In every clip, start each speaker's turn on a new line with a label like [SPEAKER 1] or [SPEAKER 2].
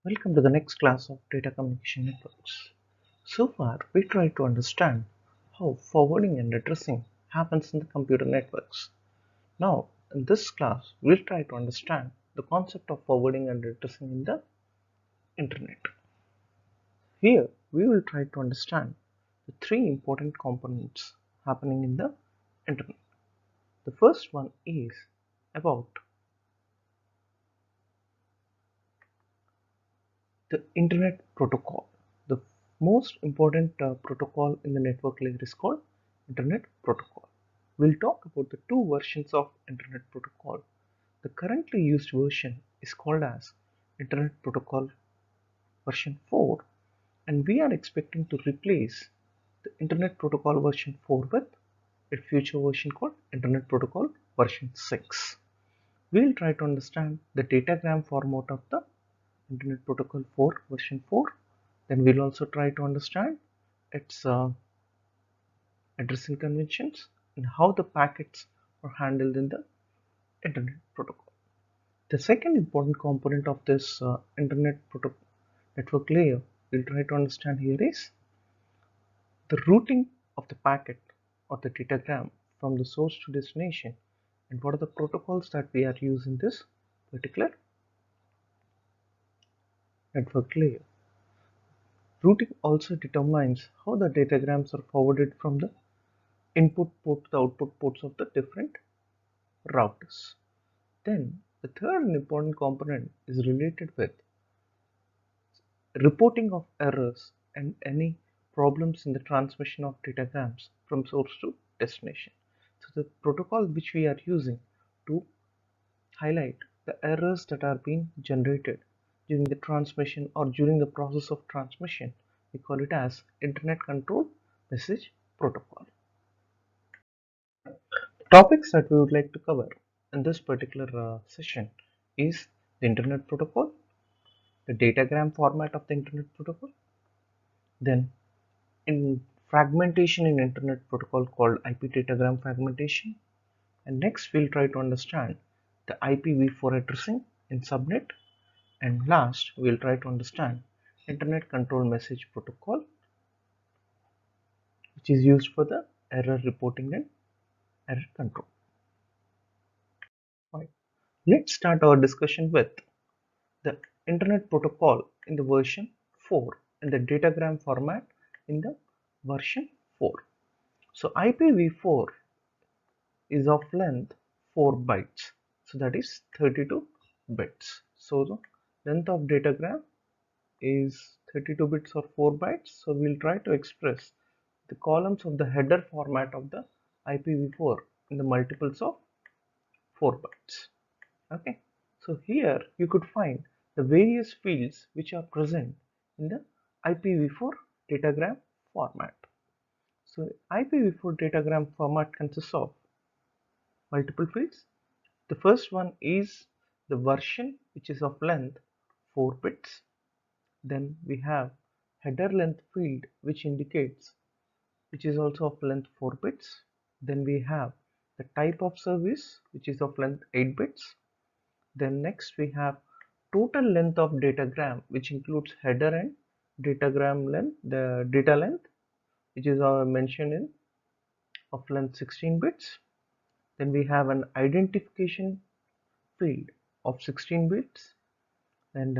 [SPEAKER 1] Welcome to the next class of data communication networks. So far, we tried to understand how forwarding and addressing happens in the computer networks. Now, in this class, we'll try to understand the concept of forwarding and addressing in the internet. Here, we will try to understand the three important components happening in the internet. The first one is about the internet protocol. The most important protocol in the network layer is called internet protocol. We'll talk about the two versions of internet protocol. The currently used version is called as internet protocol version 4, and we are expecting to replace the internet protocol version 4 with a future version called internet protocol version 6. We'll try to understand the datagram format of the Internet Protocol 4 version 4. Then we'll also try to understand its addressing conventions and how the packets are handled in the Internet Protocol. The second important component of this Internet Protocol network layer we'll try to understand here is the routing of the packet or the datagram from the source to destination, and what are the protocols that we are using this particular network layer. Routing also determines how the datagrams are forwarded from the input port to the output ports of the different routers. Then the third and important component is related with reporting of errors and any problems in the transmission of datagrams from source to destination. So the protocol which we are using to highlight the errors that are being generated during the transmission or during the process of transmission, we call it as Internet Control Message Protocol. Topics that we would like to cover in this particular session is the Internet Protocol, the datagram format of the Internet Protocol, then in fragmentation in Internet Protocol called IP datagram fragmentation, and next we'll try to understand the IPv4 addressing in subnet, and last we'll try to understand Internet Control Message Protocol, which is used for the error reporting and error control. Right. Let's start our discussion with the Internet Protocol in the version 4 and the datagram format in the version 4. So IPv4 is of length 4 bytes, so that is 32 bits. So the length of datagram is 32 bits or 4 bytes. So we'll try to express the columns of the header format of the IPv4 in the multiples of 4 bytes. Okay, so here you could find the various fields which are present in the IPv4 datagram format. So IPv4 datagram format consists of multiple fields. The first one is the version, which is of length 4 bits. Then we have header length field, which indicates which is also of length 4 bits. Then we have the type of service, which is of length 8 bits. Then next we have total length of datagram, which includes header and datagram length, the data length, which is mentioned in of length 16 bits. Then we have an identification field of 16 bits, and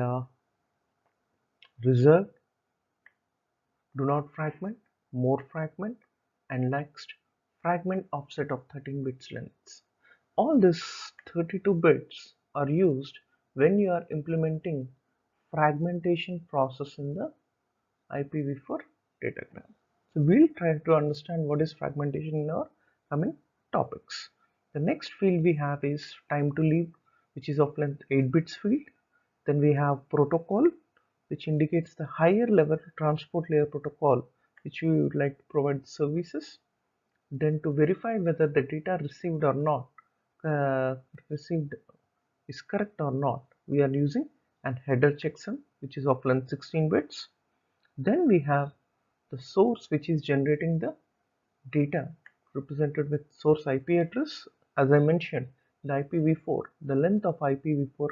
[SPEAKER 1] reserved, do not fragment, more fragment, and next fragment offset of 13 bits lengths. All these 32 bits are used when you are implementing fragmentation process in the IPv4 datagram. So we'll try to understand what is fragmentation in our coming topics. The next field we have is time to leave, which is of length 8 bits field. Then we have protocol, which indicates the higher level transport layer protocol which we would like to provide services. Then to verify whether the data received or not received is correct or not, we are using an header checksum, which is of length 16 bits. Then we have the source, which is generating the data, represented with source IP address. As I mentioned, the IPv4, the length of IPv4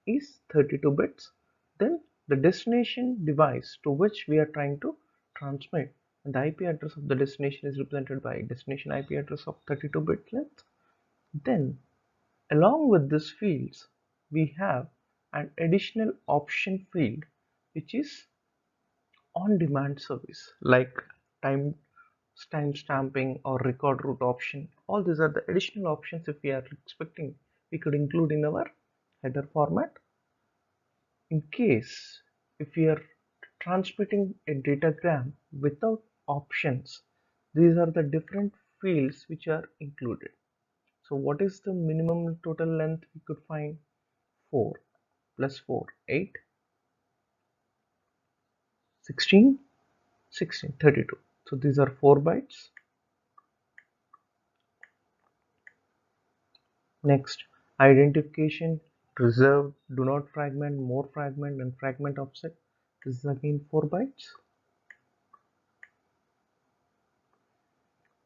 [SPEAKER 1] is 32 bits. then the destination device to which we are trying to transmit, and the IP address of the destination is represented by destination IP address of 32-bit length. Then along with these fields we have an additional option field which is on demand service, like time stamping or record route option. All these are the additional options if we are expecting we could include in our header format. In case if we are transmitting a datagram without options, these are the different fields which are included. So what is the minimum total length we could find? 4 plus 4, 8, 16, 16, 32. So these are 4 bytes. Next, identification, reserved, do not fragment, more fragment, and fragment offset. This is again 4 bytes.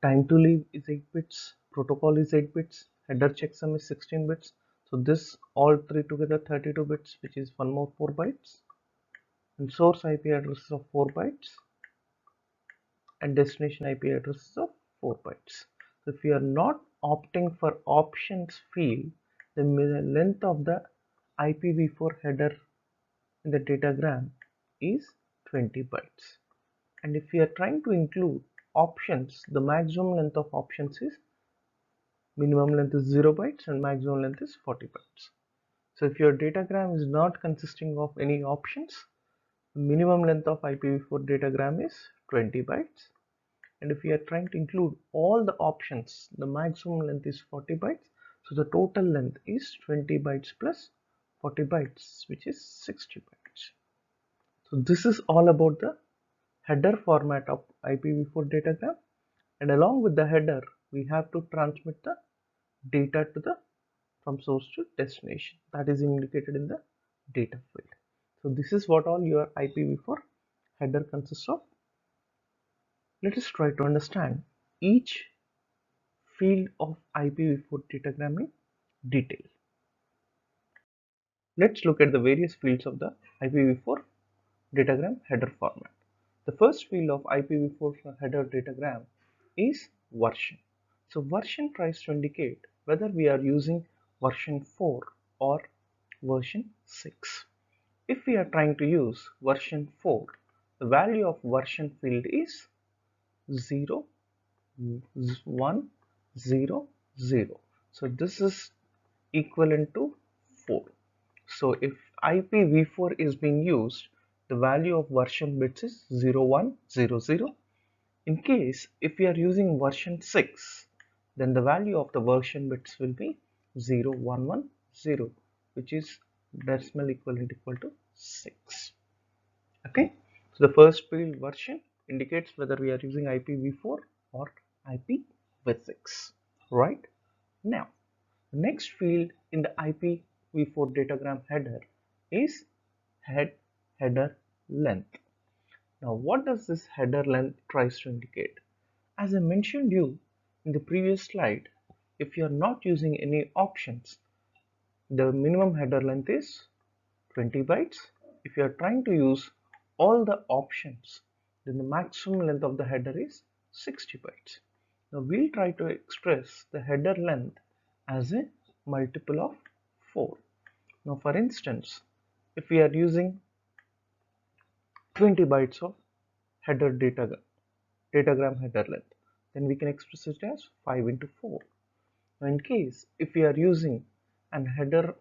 [SPEAKER 1] Time to leave is 8 bits, protocol is 8 bits, header checksum is 16 bits. So this all three together 32 bits, which is one more 4 bytes. And source IP address of 4 bytes. And destination IP addresses of 4 bytes. So if you are not opting for options field, the length of the IPv4 header in the datagram is 20 bytes. And if you are trying to include options, the maximum length of options is minimum length is 0 bytes and maximum length is 40 bytes. So if your datagram is not consisting of any options, the minimum length of IPv4 datagram is 20 bytes. And if we are trying to include all the options, the maximum length is 40 bytes. So the total length is 20 bytes plus 40 bytes, which is 60 bytes. So this is all about the header format of IPv4 datagram. And along with the header, we have to transmit the data to the from source to destination. That is indicated in the data field. So this is what all your IPv4 header consists of. Let us try to understand each field of IPv4 datagram in detail. Let's look at the various fields of the IPv4 datagram header format. The first field of IPv4 header datagram is version. So version tries to indicate whether we are using version 4 or version 6. If we are trying to use version 4, the value of version field is 0, 1, 0, 0. So this is equivalent to 4. So if IPv4 is being used, the value of version bits is 0100. In case if we are using version 6, then the value of the version bits will be 0110, which is decimal equivalent equal to 6. Okay, so the first field version indicates whether we are using IPv4 or IPv6. Right now, the next field in the IPv4 datagram header is header length. Now what does this header length tries to indicate? As I mentioned you in the previous slide, if you are not using any options, the minimum header length is 20 bytes. If you are trying to use all the options, then the maximum length of the header is 60 bytes. Now we'll try to express the header length as a multiple of 4. Now for instance, if we are using 20 bytes of header datagram header length, then we can express it as 5 into 4. Now in case if we are using an header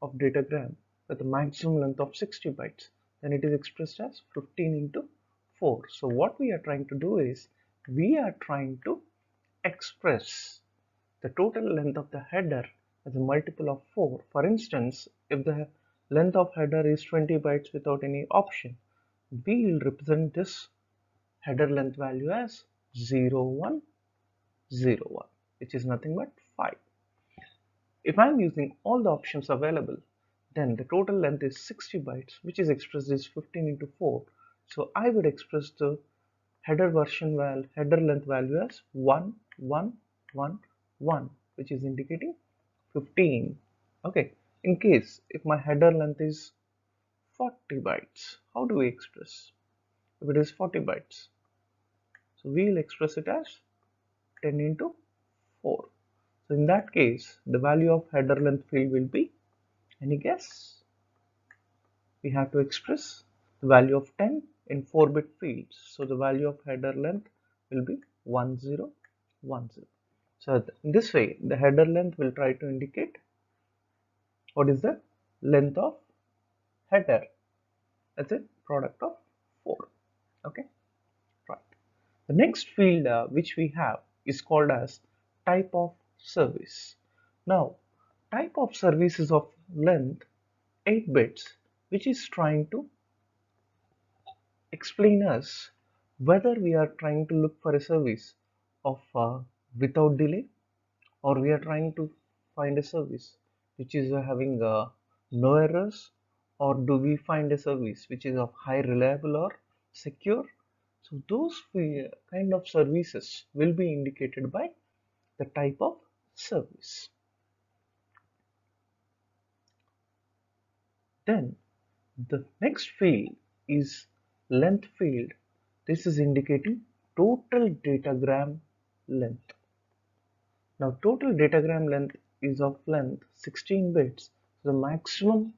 [SPEAKER 1] of datagram with a maximum length of 60 bytes, then it is expressed as 15 into 4. So what we are trying to do is we are trying to express the total length of the header as a multiple of 4. For instance, if the length of header is 20 bytes without any option, we will represent this header length value as 0101, which is nothing but 5. If I am using all the options available, then the total length is 60 bytes, which is expressed as 15 into 4. So I would express the header length value as 1111, which is indicating 15. Okay. In case if my header length is 40 bytes. How do we express? If it is 40 bytes, so we will express it as 10 into 4. So in that case, the value of header length field will be, any guess? We have to express the value of 10 in 4-bit fields. So the value of header length will be 1010. So in this way, the header length will try to indicate what is the length of header. That's it, product of 4. Okay, right. The next field which we have is called as type of service. Now, type of service is of length 8 bits, which is trying to explain us whether we are trying to look for a service of without delay, or we are trying to find a service which is having no errors, or do we find a service which is of high reliable or secure. So those kind of services will be indicated by the type of service. Then the next field is length field. This is indicating total datagram length. Now total datagram length is of length 16 bits. So the maximum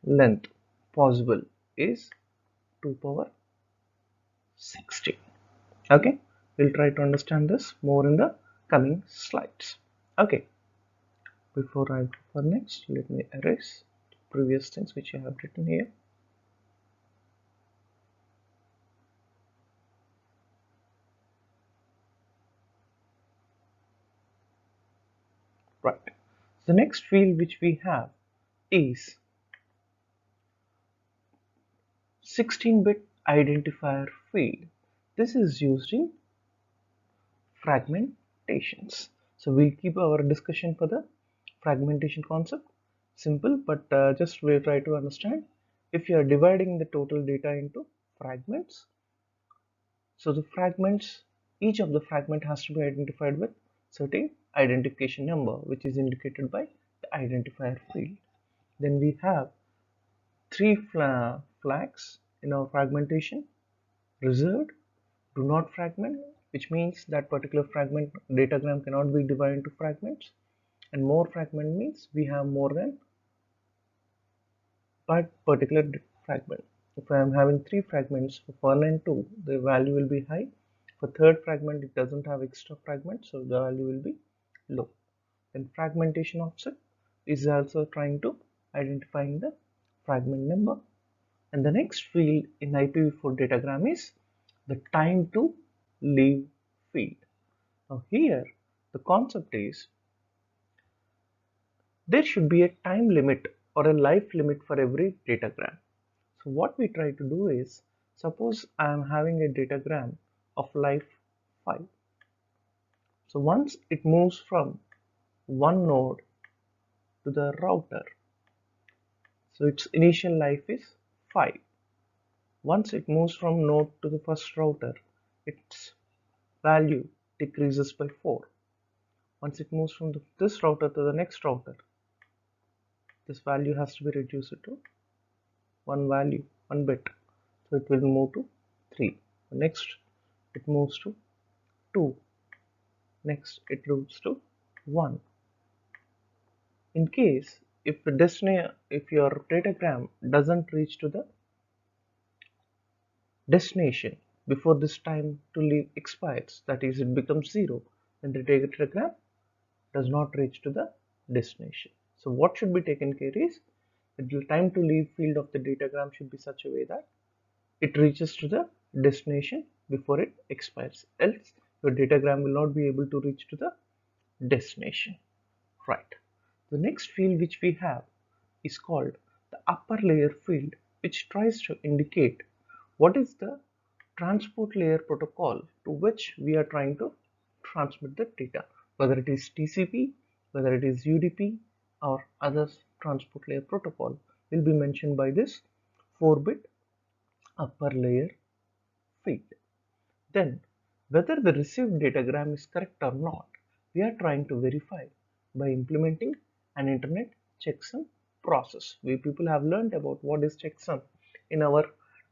[SPEAKER 1] length possible is 2 power 16. Okay, we'll try to understand this more in the coming slides. Okay, before I go for next, let me erase the previous things which I have written here. Right, the next field which we have is 16-bit identifier field. This is used in fragmentations. So we'll keep our discussion for the fragmentation concept simple, but just we'll try to understand if you are dividing the total data into fragments. So the fragments, each of the fragment has to be identified with certain identification number, which is indicated by the identifier field. Then we have three flags in our fragmentation: reserved, do not fragment, which means that particular fragment datagram cannot be divided into fragments, and more fragment means we have more than one particular fragment. If I am having 3 fragments for 1 and 2, the value will be high. For third fragment, it doesn't have extra fragments, so the value will be low. Then fragmentation offset is also trying to identifying the fragment number. And the next field in IPv4 datagram is the time to leave field. Now here the concept is there should be a time limit or a life limit for every datagram. So what we try to do is, suppose I am having a datagram of life 5. So once it moves from one node to the router, so its initial life is 5. Once it moves from node to the first router, its value decreases by 4. Once it moves from this router to the next router, this value has to be reduced to one bit, so it will move to 3. Next it moves to 2. Next it moves to 1. In case if your datagram doesn't reach to the destination before this time to leave expires, that is it becomes 0, then the datagram does not reach to the destination. So what should be taken care is that the time to leave field of the datagram should be such a way that it reaches to the destination before it expires, else your datagram will not be able to reach to the destination. Right. The next field which we have is called the upper layer field, which tries to indicate what is the transport layer protocol to which we are trying to transmit the data, whether it is TCP, whether it is UDP, or other transport layer protocol will be mentioned by this 4-bit upper layer field. Then whether the received datagram is correct or not, we are trying to verify by implementing an internet checksum process. We people have learned about what is checksum in our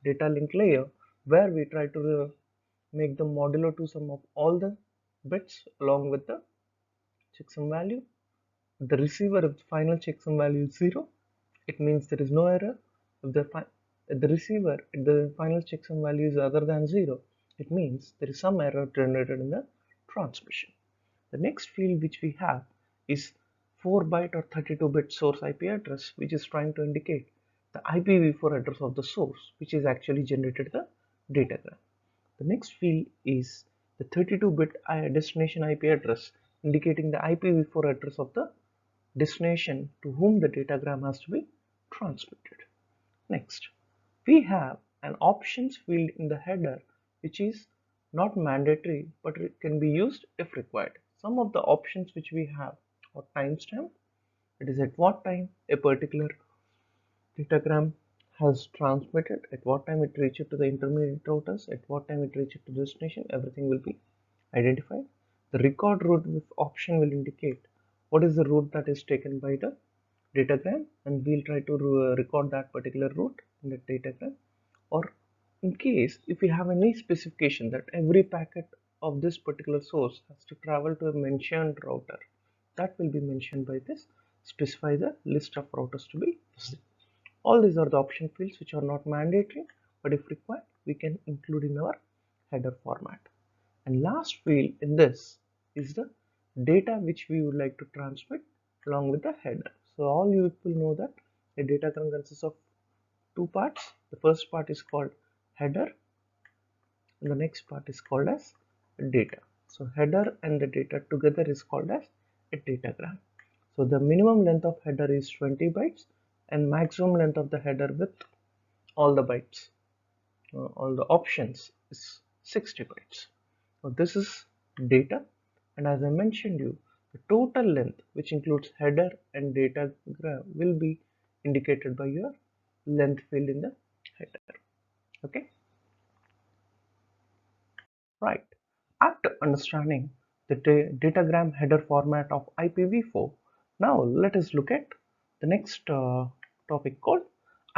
[SPEAKER 1] data link layer, where we try to make the modulo to sum of all the bits along with the checksum value. The receiver, if the final checksum value is 0, it means there is no error. If the receiver, if the final checksum value is other than 0, it means there is some error generated in the transmission. The next field which we have is 4-byte or 32-bit source IP address, which is trying to indicate the IPv4 address of the source, which is actually generated the datagram. The next field is the 32-bit destination IP address, indicating the IPv4 address of the destination to whom the datagram has to be transmitted. Next, we have an options field in the header, which is not mandatory, but it can be used if required. Some of the options which we have are timestamp. It is at what time a particular datagram has transmitted, at what time it reaches to the intermediate routers, at what time it reaches to the destination. Everything will be identified. The record route with option will indicate what is the route that is taken by the datagram, and we'll try to record that particular route in the datagram. Or in case if we have any specification that every packet of this particular source has to travel to a mentioned router, that will be mentioned by this. Specify the list of routers to be visible. All these are the option fields which are not mandatory, but if required we can include in our header format. And last field in this is the data which we would like to transmit along with the header. So all you people know that a datagram consists of two parts. The first part is called header and the next part is called as data. So header and the data together is called as a datagram. So the minimum length of header is 20 bytes and maximum length of the header with all the bytes, all the options is 60 bytes. So this is data, and as I mentioned you, the total length which includes header and datagram will be indicated by your length field in the header. Okay, right. After understanding the datagram header format of IPv4, now let us look at the next topic called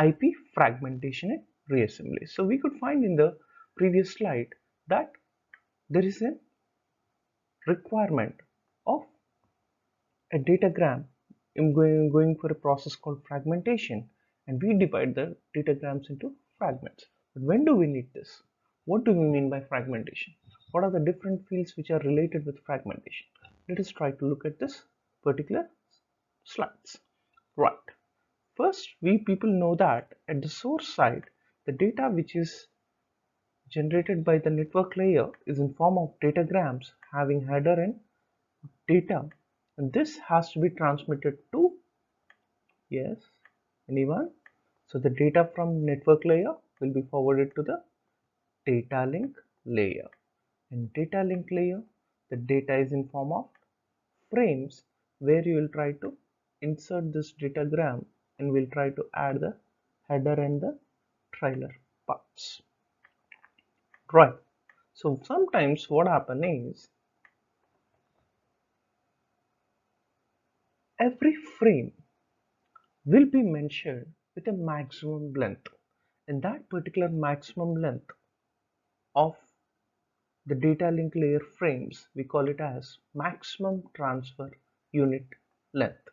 [SPEAKER 1] IP fragmentation and reassembly. So we could find in the previous slide that there is a requirement of a datagram going for a process called fragmentation, and we divide the datagrams into fragments. But when do we need this? What do we mean by fragmentation? What are the different fields which are related with fragmentation? Let us try to look at this particular slides. Right. First, we people know that at the source side, the data which is generated by the network layer is in form of datagrams having header and data, and this has to be transmitted to, yes, anyone? So the data from network layer will be forwarded to the data link layer. In data link layer, the data is in form of frames where you will try to insert this datagram and we'll try to add the header and the trailer parts. Right. So sometimes what happens is every frame will be mentioned with a maximum length, and that particular maximum length of the data link layer frames, we call it as maximum transfer unit length,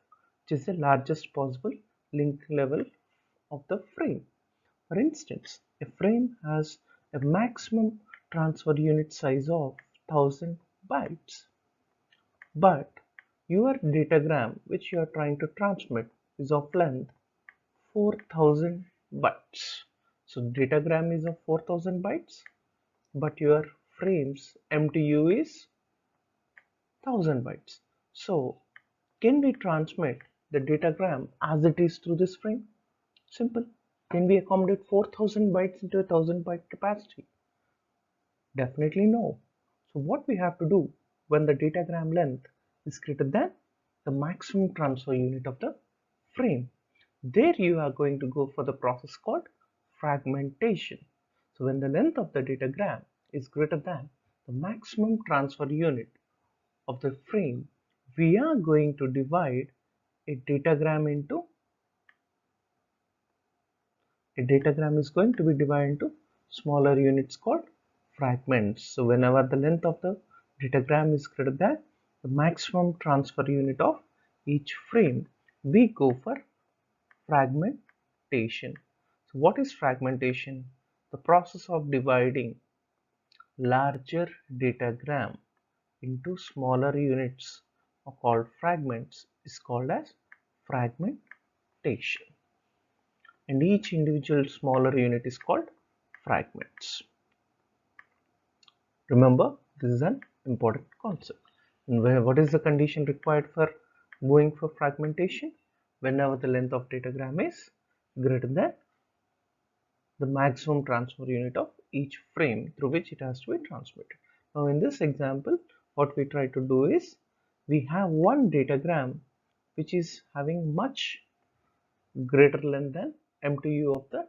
[SPEAKER 1] which is the largest possible link level of the frame. For instance, a frame has a maximum transfer unit size of 1000 bytes, but your datagram which you are trying to transmit is of length 4000 bytes. So datagram is of 4000 bytes, but your frames MTU is 1000 bytes. So can we transmit the datagram as it is through this frame? Simple. Can we accommodate 4000 bytes into a 1000 byte capacity? Definitely no. So what we have to do when the datagram length is greater than the maximum transfer unit of the frame, there you are going to go for the process called fragmentation. So when the length of the datagram is greater than the maximum transfer unit of the frame, we are going to divide a datagram into a datagram is going to be divided into smaller units called fragments. So whenever the length of the datagram is greater than the maximum transfer unit of each frame, we go for fragmentation. So what is fragmentation? The process of dividing larger datagram into smaller units called fragments is called as fragmentation, and each individual smaller unit is called fragments. Remember, this is an important concept. And what is the condition required for going for fragmentation? Whenever the length of datagram is greater than the maximum transfer unit of each frame through which it has to be transmitted. Now in this example, what we try to do is, we have one datagram which is having much greater length than MTU of the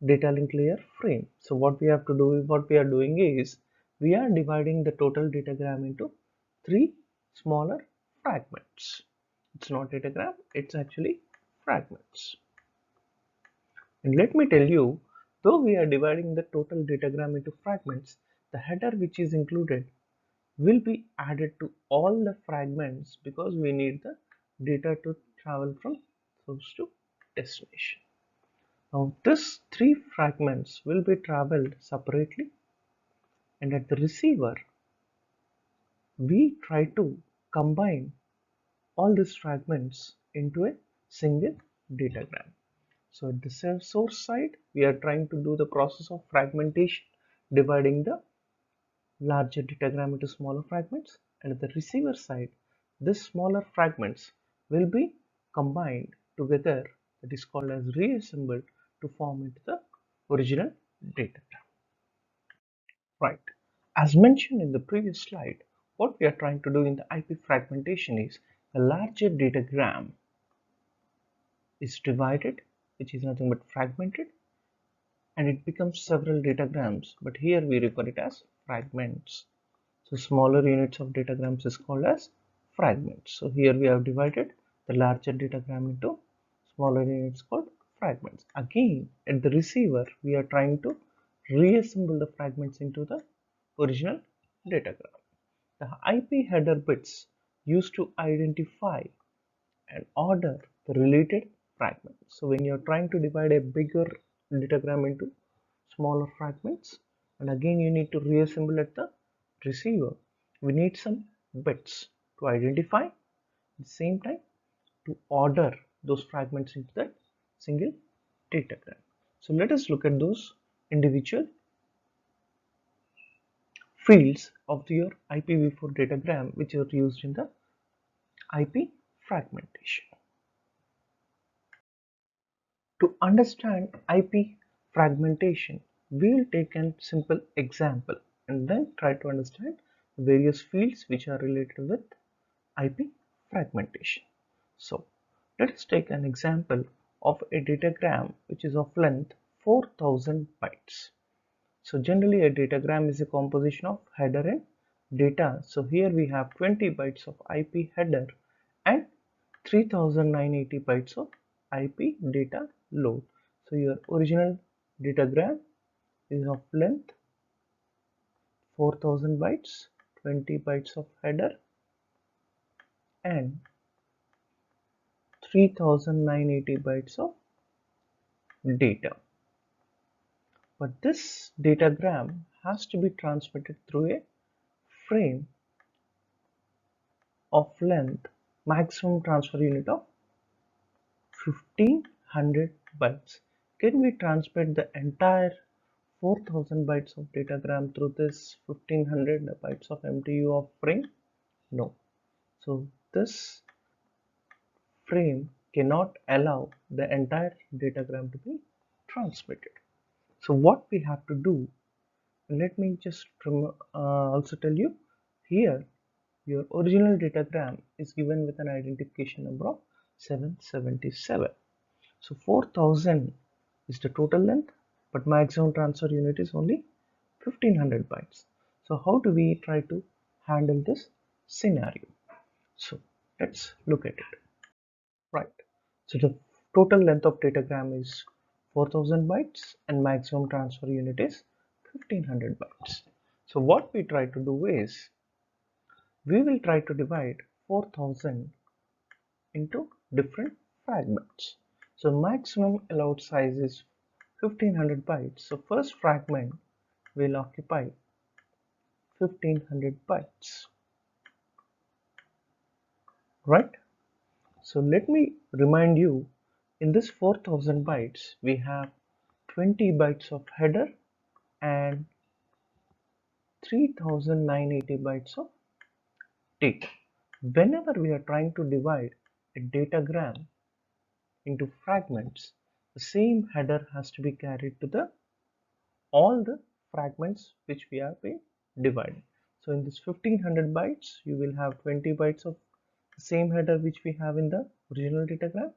[SPEAKER 1] data link layer frame. So what we are doing is, we are dividing the total datagram into three smaller fragments. It's not datagram, it's actually fragments. And let me tell you, though we are dividing the total datagram into fragments, the header which is included will be added to all the fragments because we need the data to travel from source to destination. Now these three fragments will be traveled separately, and at the receiver we try to combine all these fragments into a single datagram. So at the source side, we are trying to do the process of fragmentation, dividing the larger datagram into smaller fragments, and at the receiver side, these smaller fragments will be combined together, that is called as reassembled, to form into the original datagram. Right. As mentioned in the previous slide, what we are trying to do in the IP fragmentation is, a larger datagram is divided, which is nothing but fragmented, and it becomes several datagrams, but here we refer it as fragments. So smaller units of datagrams is called as fragments. So here we have divided the larger datagram into smaller units called fragments. Again, at the receiver, we are trying to reassemble the fragments into the original datagram. The IP header bits used to identify and order the related fragments. So when you're trying to divide a bigger datagram into smaller fragments, and again you need to reassemble at the receiver, we need some bits to identify, at the same time to order those fragments into that single datagram. So let us look at those individual fields of your IPv4 datagram which are used in the IP fragmentation. To understand IP fragmentation, we will take a simple example and then try to understand various fields which are related with IP fragmentation. So let us take an example of a datagram which is of length 4000 bytes. So generally a datagram is a composition of header and data. So here we have 20 bytes of IP header and 3980 bytes of IP data load. So your original datagram is of length 4000 bytes, 20 bytes of header and 3980 bytes of data. But this datagram has to be transmitted through a frame of length maximum transfer unit of 1500 bytes. Can we transmit the entire 4000 bytes of datagram through this 1500 bytes of MTU of frame? No. So this frame cannot allow the entire datagram to be transmitted. So what we have to do, let me just also tell you, here your original datagram is given with an identification number of 777. So 4000 is the total length, but maximum transfer unit is only 1500 bytes. So how do we try to handle this scenario? So let's look at it. Right. So the total length of datagram is 4000 bytes and maximum transfer unit is 1500 bytes. So what we try to do is we will try to divide 4000 into different fragments. So maximum allowed size is 1500 bytes. So first fragment will occupy 1500 bytes, right? So let me remind you, in this 4000 bytes we have 20 bytes of header and 3980 bytes of data. Whenever we are trying to divide a datagram into fragments, the same header has to be carried to the all the fragments which we are being divided. So in this 1500 bytes you will have 20 bytes of the same header which we have in the original datagram,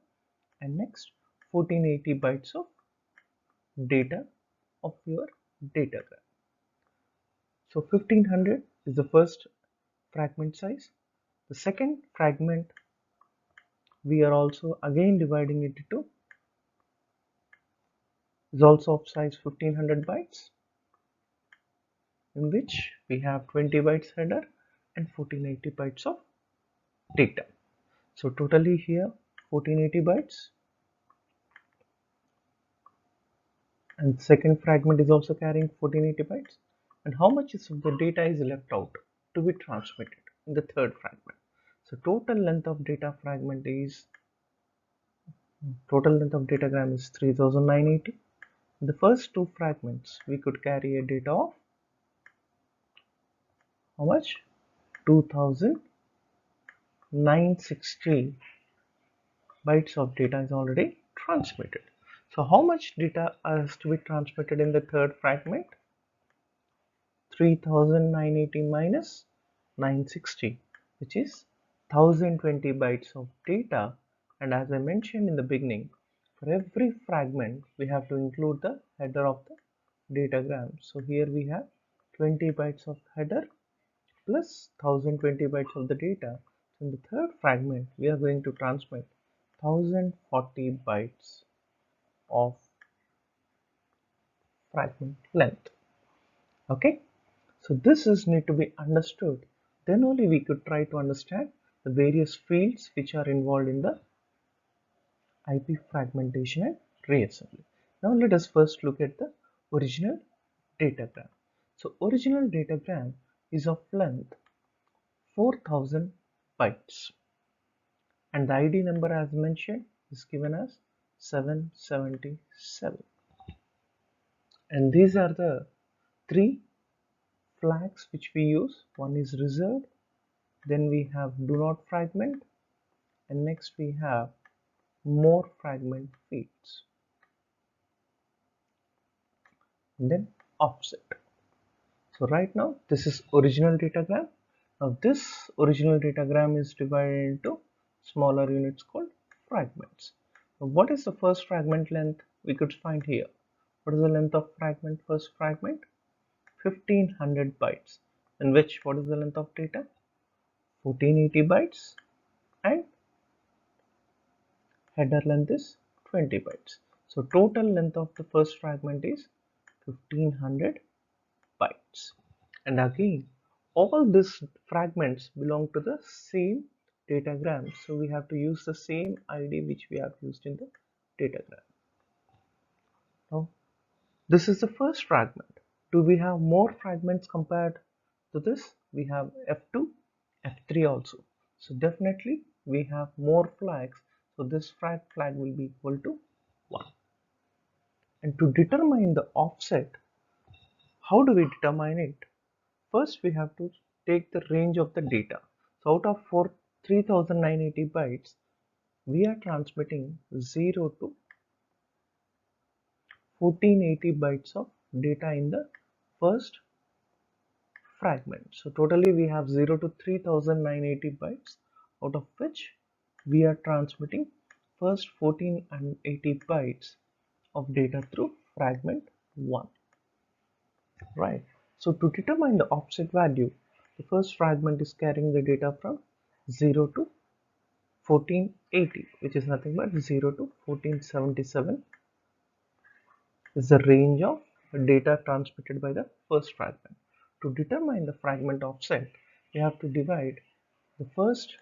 [SPEAKER 1] and next 1480 bytes of data of your datagram. So 1500 is the first fragment size. The second fragment we are also again dividing it into is also of size 1500 bytes, in which we have 20 bytes header and 1480 bytes of data. So totally here 1480 bytes, and second fragment is also carrying 1480 bytes. And how much of the data is left out to be transmitted in the third fragment? So total length of datagram is 3980. In the first two fragments we could carry a data of how much? 2960 bytes of data is already transmitted. So how much data has to be transmitted in the third fragment? 3980 minus 960, which is 1020 bytes of data. And as I mentioned in the beginning, for every fragment we have to include the header of the datagram. So here we have 20 bytes of header plus 1020 bytes of the data. So in the third fragment we are going to transmit 1040 bytes of fragment length. Okay, so this is need to be understood, then only we could try to understand the various fields which are involved in the IP fragmentation and reassembly. Now let us first look at the original datagram. So original datagram is of length 4000 bytes, and the ID number as mentioned is given as 777, and these are the three flags which we use. One is reserved, then we have do not fragment, and next we have more fragment fields, and then offset. So right now this is original datagram. Now this original datagram is divided into smaller units called fragments. Now what is the first fragment length? We could find here. What is the length of fragment? First fragment 1500 bytes, in which what is the length of data? 1480 bytes, and header length is 20 bytes. So total length of the first fragment is 1500 bytes. And again, all these fragments belong to the same datagram, so we have to use the same ID which we have used in the datagram. Now this is the first fragment. Do we have more fragments compared to this? We have F2, F3 also. So definitely we have more flags. So this flag will be equal to 1. And to determine the offset, how do we determine it? First we have to take the range of the data. So out of 3980 bytes, we are transmitting 0 to 1480 bytes of data in the first fragment. So totally we have 0 to 3980 bytes, out of which we are transmitting first 1480 bytes of data through fragment 1, right? So to determine the offset value, the first fragment is carrying the data from 0 to 1480, which is nothing but 0 to 1477, is the range of data transmitted by the first fragment. To determine the fragment offset, we have to divide the first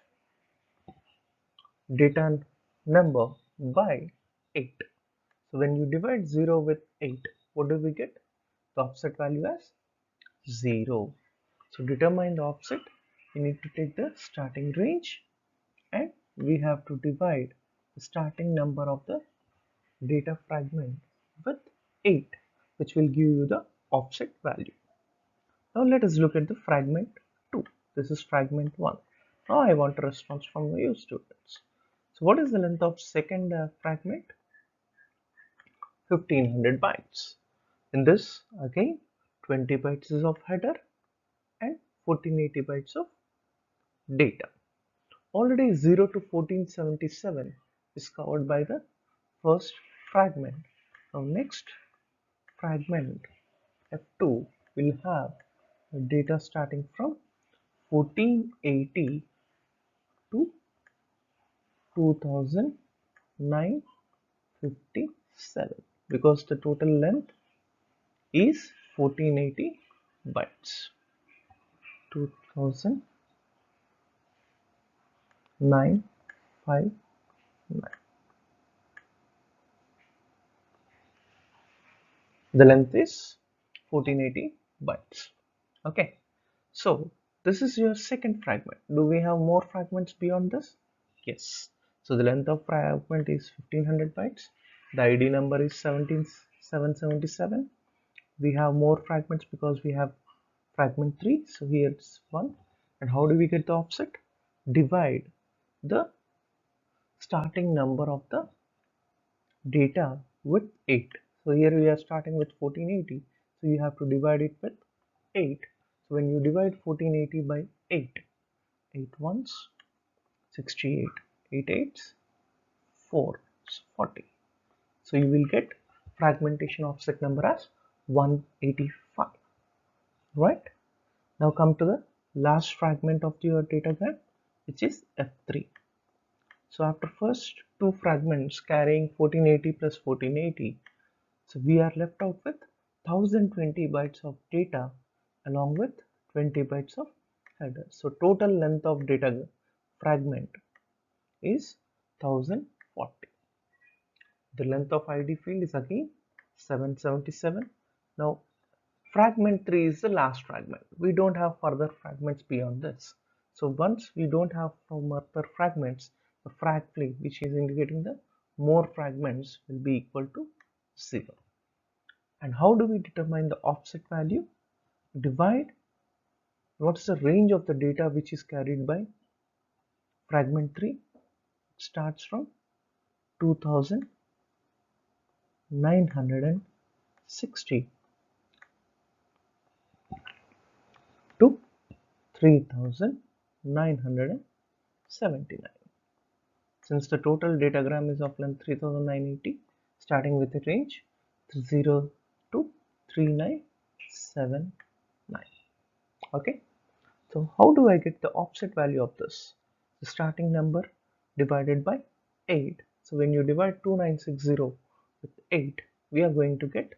[SPEAKER 1] data number by 8. So when you divide 0 with 8, what do we get? The offset value as 0. So determine the offset, you need to take the starting range and we have to divide the starting number of the data fragment with 8, which will give you the offset value. Now let us look at the fragment 2. This is fragment 1. Now I want a response from you students. So what is the length of second fragment? 1500 bytes. In this again 20 bytes is of header and 1480 bytes of data. Already 0 to 1477 is covered by the first fragment. Now next fragment F2 will have data starting from 1480 to 2957 because the total length is 1480 bytes. 2959. The length is 1480 bytes. Okay, so this is your second fragment. Do we have more fragments beyond this? Yes. So the length of fragment is 1500 bytes. The ID number is 17777. We have more fragments because we have fragment 3. So here it's 1. And how do we get the offset? Divide the starting number of the data with 8. So here we are starting with 1480. So you have to divide it with 8. So when you divide 1480 by 8, 8 ones, 68, 8 eights, 4, 40. So you will get fragmentation offset number as 185. Right? Now come to the last fragment of your datagram, which is F3. So after first two fragments carrying 1480 plus 1480, so we are left out with 1020 bytes of data along with 20 bytes of header. So total length of data fragment is 1040. The length of ID field is again 777. Now fragment 3 is the last fragment. We don't have further fragments beyond this. So once we don't have further fragments, the frag fleet, which is indicating the more fragments, will be equal to 0. And how do we determine the offset value? Divide what is the range of the data which is carried by fragment 3. It starts from 2960 to 3979. Since the total datagram is of length 3980, starting with a range 0 to 3979. Okay, so how do I get the offset value of this? The starting number divided by 8. So when you divide 2960 with 8, we are going to get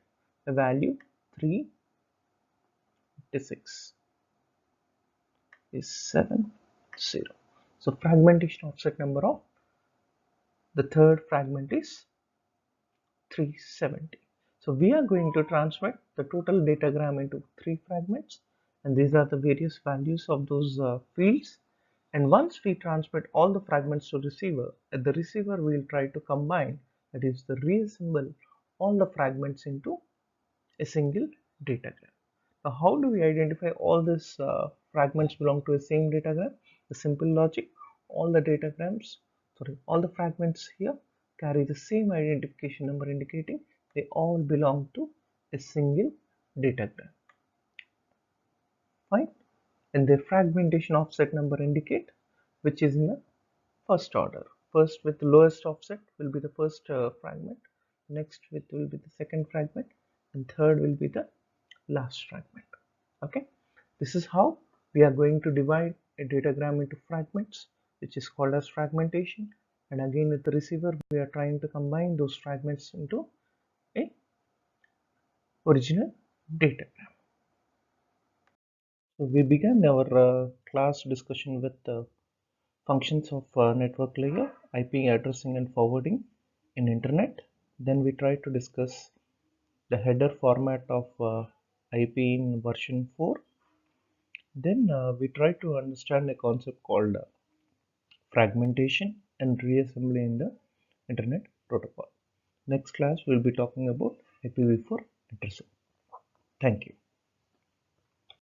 [SPEAKER 1] a value 356 is 70. So fragmentation offset number of the third fragment is 370. So we are going to transmit the total datagram into 3 fragments, and these are the various values of those fields. And once we transmit all the fragments to receiver, at the receiver we will try to combine, that is the reassemble all the fragments into a single datagram. Now how do we identify all these fragments belong to a same datagram? The simple logic, all the fragments here carry the same identification number, indicating they all belong to a single datagram. Fine. And their fragmentation offset number indicate which is in the first order. First with the lowest offset will be the first fragment, next with will be the second fragment, and third will be the last fragment. Okay, this is how we are going to divide a datagram into fragments which is called as fragmentation, and again with the receiver we are trying to combine those fragments into a original datagram. So we began our class discussion with functions of network layer, IP addressing and forwarding in internet. Then we tried to discuss the header format of IP in version 4. Then we tried to understand a concept called fragmentation and reassembly in the internet protocol. Next class we'll be talking about IPv4 addressing. Thank you.